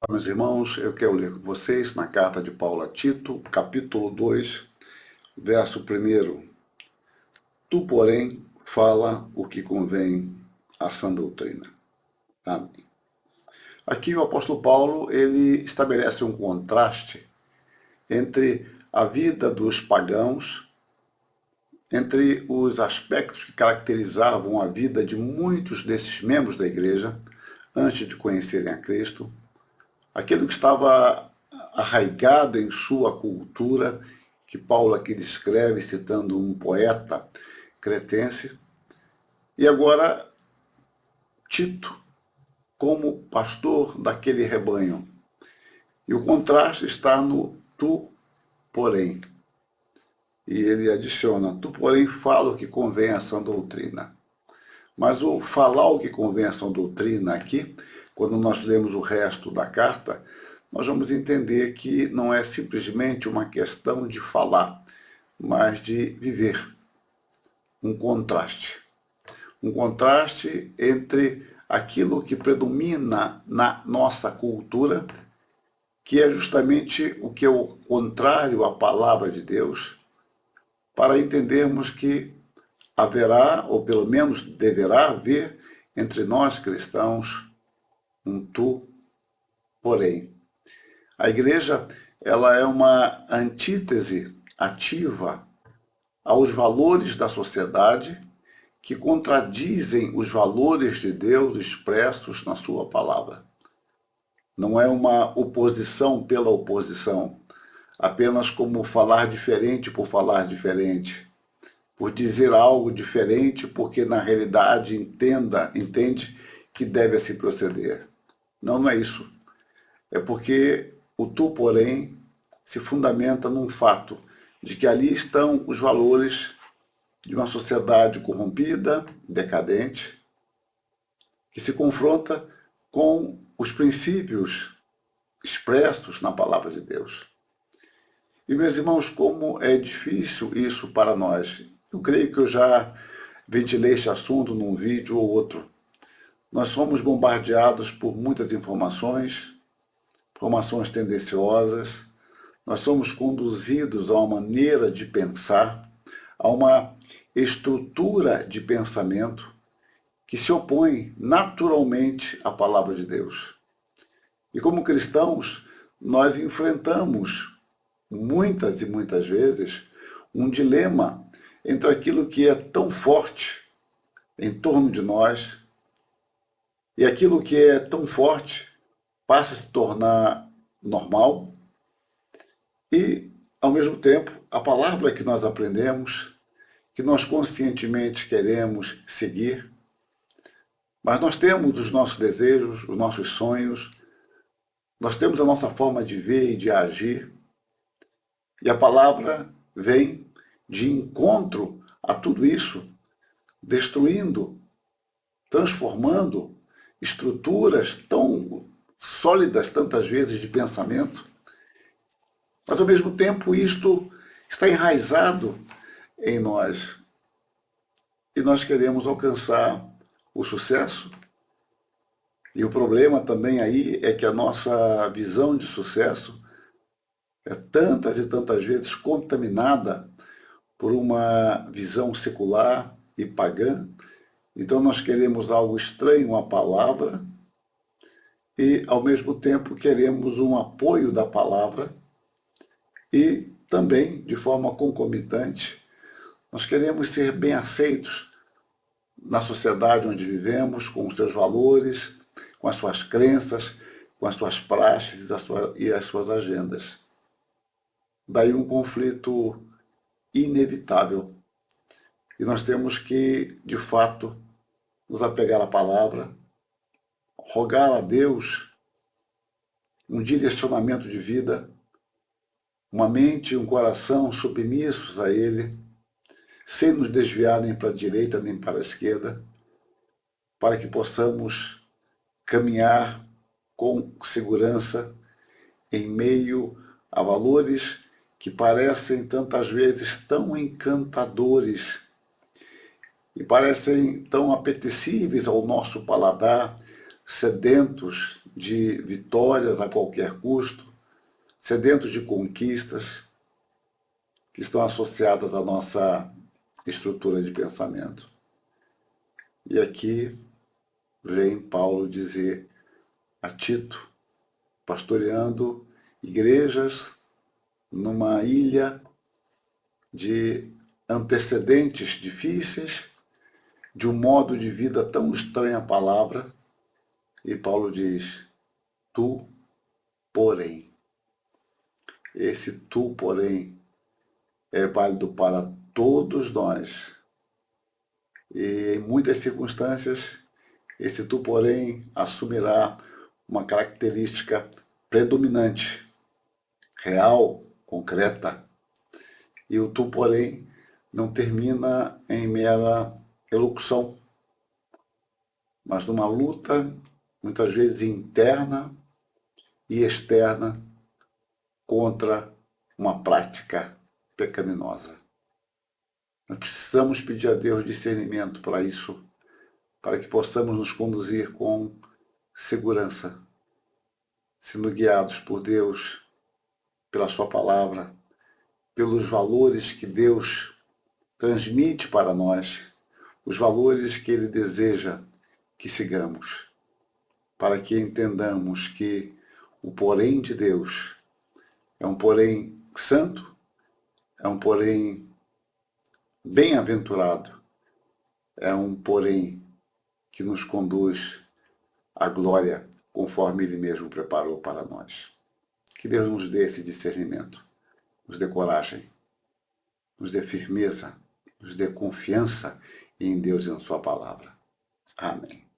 Meus irmãos, eu quero ler com vocês na carta de Paulo a Tito, capítulo 2, verso 1. Tu, porém, fala o que convém à sã doutrina. Amém. Aqui o apóstolo Paulo ele estabelece um contraste entre a vida dos pagãos, entre os aspectos que caracterizavam a vida de muitos desses membros da igreja antes de conhecerem a Cristo, aquilo que estava arraigado em sua cultura, que Paulo aqui descreve citando um poeta cretense, e agora Tito como pastor daquele rebanho. E o contraste está no tu, porém. E ele adiciona, tu, porém, fala o que convém à sã doutrina. Mas o falar o que convém à sã doutrina aqui, quando nós lemos o resto da carta, nós vamos entender que não é simplesmente uma questão de falar, mas de viver. Um contraste. Um contraste entre aquilo que predomina na nossa cultura, que é justamente o que é o contrário à palavra de Deus, para entendermos que haverá, ou pelo menos deverá haver, entre nós cristãos, um tu, porém. A igreja ela é uma antítese ativa aos valores da sociedade que contradizem os valores de Deus expressos na sua palavra. Não é uma oposição pela oposição, apenas como falar diferente por falar diferente, por dizer algo diferente porque na realidade entende que deve assim proceder. Não, não é isso. É porque o tu, porém, se fundamenta num fato de que ali estão os valores de uma sociedade corrompida, decadente, que se confronta com os princípios expressos na palavra de Deus. E, meus irmãos, como é difícil isso para nós. Eu creio que eu já ventilei esse assunto num vídeo ou outro. Nós somos bombardeados por muitas informações tendenciosas, nós somos conduzidos a uma maneira de pensar, a uma estrutura de pensamento que se opõe naturalmente à palavra de Deus. E como cristãos, nós enfrentamos muitas e muitas vezes um dilema entre aquilo que é tão forte em torno de nós e aquilo que é tão forte passa a se tornar normal e, ao mesmo tempo, a palavra que nós aprendemos, que nós conscientemente queremos seguir, mas nós temos os nossos desejos, os nossos sonhos, nós temos a nossa forma de ver e de agir, e a palavra vem de encontro a tudo isso, destruindo, transformando estruturas tão sólidas tantas vezes de pensamento, mas ao mesmo tempo isto está enraizado em nós e nós queremos alcançar o sucesso. E o problema também aí é que a nossa visão de sucesso é tantas e tantas vezes contaminada por uma visão secular e pagã. Então nós queremos algo estranho à palavra e, ao mesmo tempo, queremos um apoio da palavra e também, de forma concomitante, nós queremos ser bem aceitos na sociedade onde vivemos, com os seus valores, com as suas crenças, com as suas praxes e as suas agendas. Daí um conflito inevitável. E nós temos que, de fato, nos apegar à palavra, rogar a Deus um direcionamento de vida, uma mente e um coração submissos a Ele, sem nos desviar nem para a direita nem para a esquerda, para que possamos caminhar com segurança em meio a valores que parecem tantas vezes tão encantadores e parecem tão apetecíveis ao nosso paladar, sedentos de vitórias a qualquer custo, sedentos de conquistas que estão associadas à nossa estrutura de pensamento. E aqui vem Paulo dizer a Tito, pastoreando igrejas numa ilha de antecedentes difíceis, de um modo de vida tão estranho à palavra, e Paulo diz, tu, porém. Esse tu, porém, é válido para todos nós. E em muitas circunstâncias, esse tu, porém, assumirá uma característica predominante, real, concreta. E o tu, porém, não termina em mera elocução, mas numa luta, muitas vezes interna e externa, contra uma prática pecaminosa. Nós precisamos pedir a Deus discernimento para isso, para que possamos nos conduzir com segurança, sendo guiados por Deus, pela sua palavra, pelos valores que Deus transmite para nós, os valores que Ele deseja que sigamos, para que entendamos que o porém de Deus é um porém santo, é um porém bem-aventurado, é um porém que nos conduz à glória, conforme Ele mesmo preparou para nós. Que Deus nos dê esse discernimento, nos dê coragem, nos dê firmeza, nos dê confiança em Deus e na sua palavra. Amém.